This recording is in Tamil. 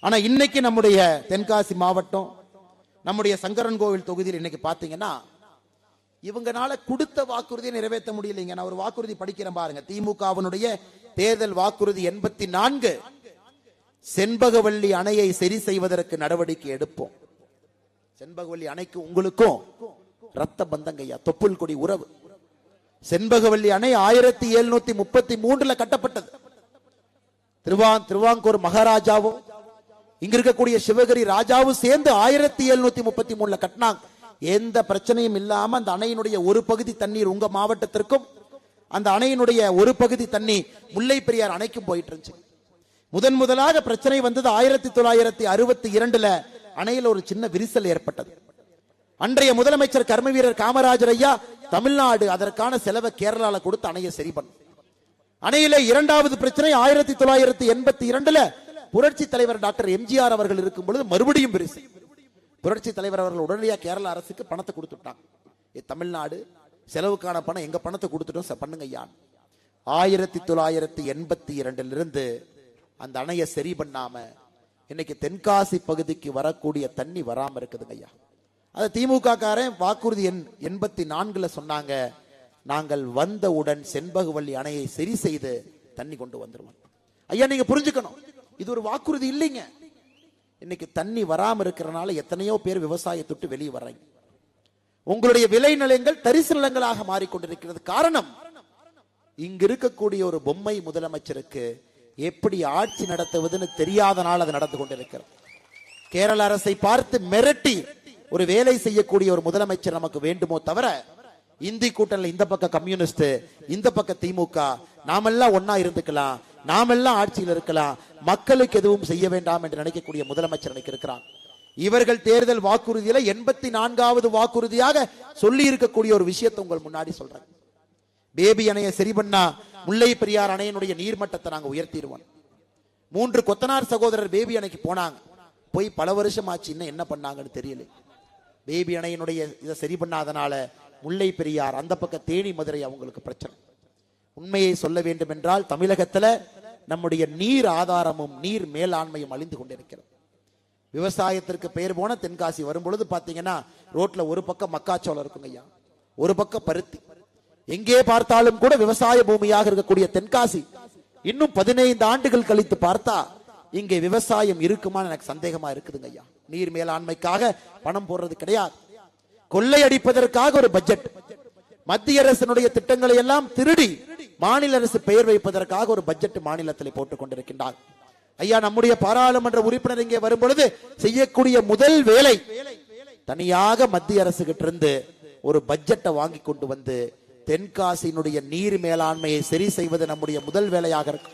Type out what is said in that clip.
ஆனா இன்னைக்கு நம்முடைய தென்காசி மாவட்டம், நம்முடைய சங்கரன் கோவில் தொகுதியில் இன்னைக்கு பாத்தீங்கன்னா இவங்கனால கொடுத்த வாக்குறுதியை நிறைவேற்ற முடியலைங்க. நான் ஒரு வாக்குறுதி படிக்கிறேன் பாருங்க. திமுகவினுடைய தேர்தல் வாக்குறுதி 84, செண்பகவல்லி அணையை சரி செய்வதற்கு நடவடிக்கை எடுப்போம். செண்பகவல்லி அணைக்கு உங்களுக்கும் ரத்த பந்தங்கய்யா, தொப்புள் கொடி உறவு. செண்பகவல்லி அணை 1733 கட்டப்பட்டது. திருவாங்கூர் மகாராஜாவும் இங்க இருக்கக்கூடிய சிவகிரி ராஜாவும் சேர்ந்து 1733 கட்டினாங்க. எந்த பிரச்சனையும் இல்லாம அந்த அணையினுடைய ஒரு பகுதி தண்ணீர் உங்க மாவட்டத்திற்கும், அந்த அணையினுடைய ஒரு பகுதி தண்ணி முல்லை பெரியார் அணைக்கும் போயிட்டு இருந்துச்சு. முதலாக பிரச்சனை வந்தது 1962 அணையில் ஒரு சின்ன விரிசல் ஏற்பட்டது. அன்றைய முதலமைச்சர் கர்மவீரர் காமராஜர் ஐயா தமிழ்நாடு அதற்கான செலவை கேரளால கொடுத்து அணையை சரி பண்ண. அணையில இரண்டாவது பிரச்சனை 1982 புரட்சி தலைவர் டாக்டர் எம்ஜிஆர் அவர்கள் இருக்கும் பொழுது மறுபடியும் விரிசல். புரட்சி தலைவர் அவர்கள் உடனடியாக கேரள அரசுக்கு பணத்தை கொடுத்துட்டாங்க. தமிழ்நாடு செலவுக்கான பணம் எங்க பணத்தை கொடுத்துட்டோம் பண்ணுங்க ஐயா. 1982 அந்த அணையை சரி பண்ணாம இன்னைக்கு தென்காசி பகுதிக்கு வரக்கூடிய தண்ணி வராம இருக்குதுங்க ஐயா. அது திமுக காரன் வாக்குறுதி 84 சொன்னாங்க, நாங்கள் வந்தவுடன் செண்பகவல்லி அணையை சரி செய்து தண்ணி கொண்டு வந்துருவோம். ஐயா நீங்க புரிஞ்சுக்கணும், இது ஒரு வாக்குறுதி இல்லைங்க. இன்னைக்கு தண்ணி வராம இருக்கிறனால எத்தனையோ பேர் விவசாயத்தை வெளியே வர்றாங்க. உங்களுடைய விளை நிலங்கள் தரிசு நிலங்களாக மாறிக்கொண்டிருக்கிறது. காரணம், இங்க இருக்கக்கூடிய ஒரு பொம்மை முதலமைச்சருக்கு எப்படி ஆட்சி நடத்துவதுன்னு தெரியாதனால் அது நடந்து கொண்டிருக்கிறது. கேரள அரசை பார்த்து மிரட்டி ஒரு வேலை செய்யக்கூடிய ஒரு முதலமைச்சர் நமக்கு வேண்டுமோ தவிர, இந்தி கூட்டணியில் இந்த பக்கம் கம்யூனிஸ்ட், இந்த பக்கம் திமுக, நாமெல்லாம் ஒன்னா இருந்துக்கலாம், நாமெல்லாம் ஆட்சியில் இருக்கலாம், மக்களுக்கு எதுவும் செய்ய வேண்டாம் என்று நினைக்கக்கூடிய முதலமைச்சர் இருக்கிறார். இவர்கள் தேர்தல் வாக்குறுதியில 84வது வாக்குறுதியாக சொல்லி இருக்கக்கூடிய ஒரு விஷயத்தை உங்கள் முன்னாடி சொல்றாங்க. பேபி அணையை சரி பண்ணா முல்லை பெரியார் அணையினுடைய நீர்மட்டத்தை நாங்க உயர்த்திடுவோம். 3 கொத்தனார் சகோதரர் பேபி அணைக்கு போனாங்க. போய் பல வருஷம் ஆச்சு, இன்னும் என்ன பண்ணாங்கன்னு தெரியல. பேபி அணையினுடைய இதை சரி பண்ணாதனால முல்லை பெரியார் அந்த பக்கம் தேனி மதுரை அவங்களுக்கு பிரச்சனை. உண்மையை சொல்ல வேண்டும் என்றால் தமிழகத்துல நம்முடைய நீர் ஆதாரமும் நீர் மேலாண்மையும் அழிந்து கொண்டிருக்கிறது. விவசாயத்திற்கு பெயர் போன தென்காசி வரும்பொழுது பாத்தீங்கன்னா ரோட்ல ஒரு பக்கம் மக்காச்சோளம் இருக்குங்க ஐயா, ஒரு பக்கம் பருத்தி. எங்கே பார்த்தாலும் கூட விவசாய பூமியாக இருக்கக்கூடிய தென்காசி இன்னும் 15 ஆண்டுகள் கழித்து பார்த்தா இங்கே விவசாயம் இருக்குமான்னு எனக்கு சந்தேகமா இருக்குதுங்க ஐயா. நீர் மேலாண்மைக்காக பணம் போடுறது கிடையாது, கொள்ளையடிப்பதற்காக ஒரு பட்ஜெட், மத்திய அரசினுடைய திட்டங்களை எல்லாம் திருடி மாநில அரசு பெயர் வைப்பதற்காக ஒரு பட்ஜெட் மாநிலத்தில் போட்டுக் கொண்டிருக்கின்றார். ஐயா நம்முடைய பாராளுமன்ற உறுப்பினர் இங்கே வரும் பொழுது செய்யக்கூடிய முதல் வேலை தனியாக மத்திய அரசு கிட்ட இருந்து ஒரு பட்ஜெட்டை வாங்கி கொண்டு வந்து தென்காசியினுடைய நீர் மேலாண்மையை சரி செய்வது நம்முடைய முதல் வேலையாக இருக்கு.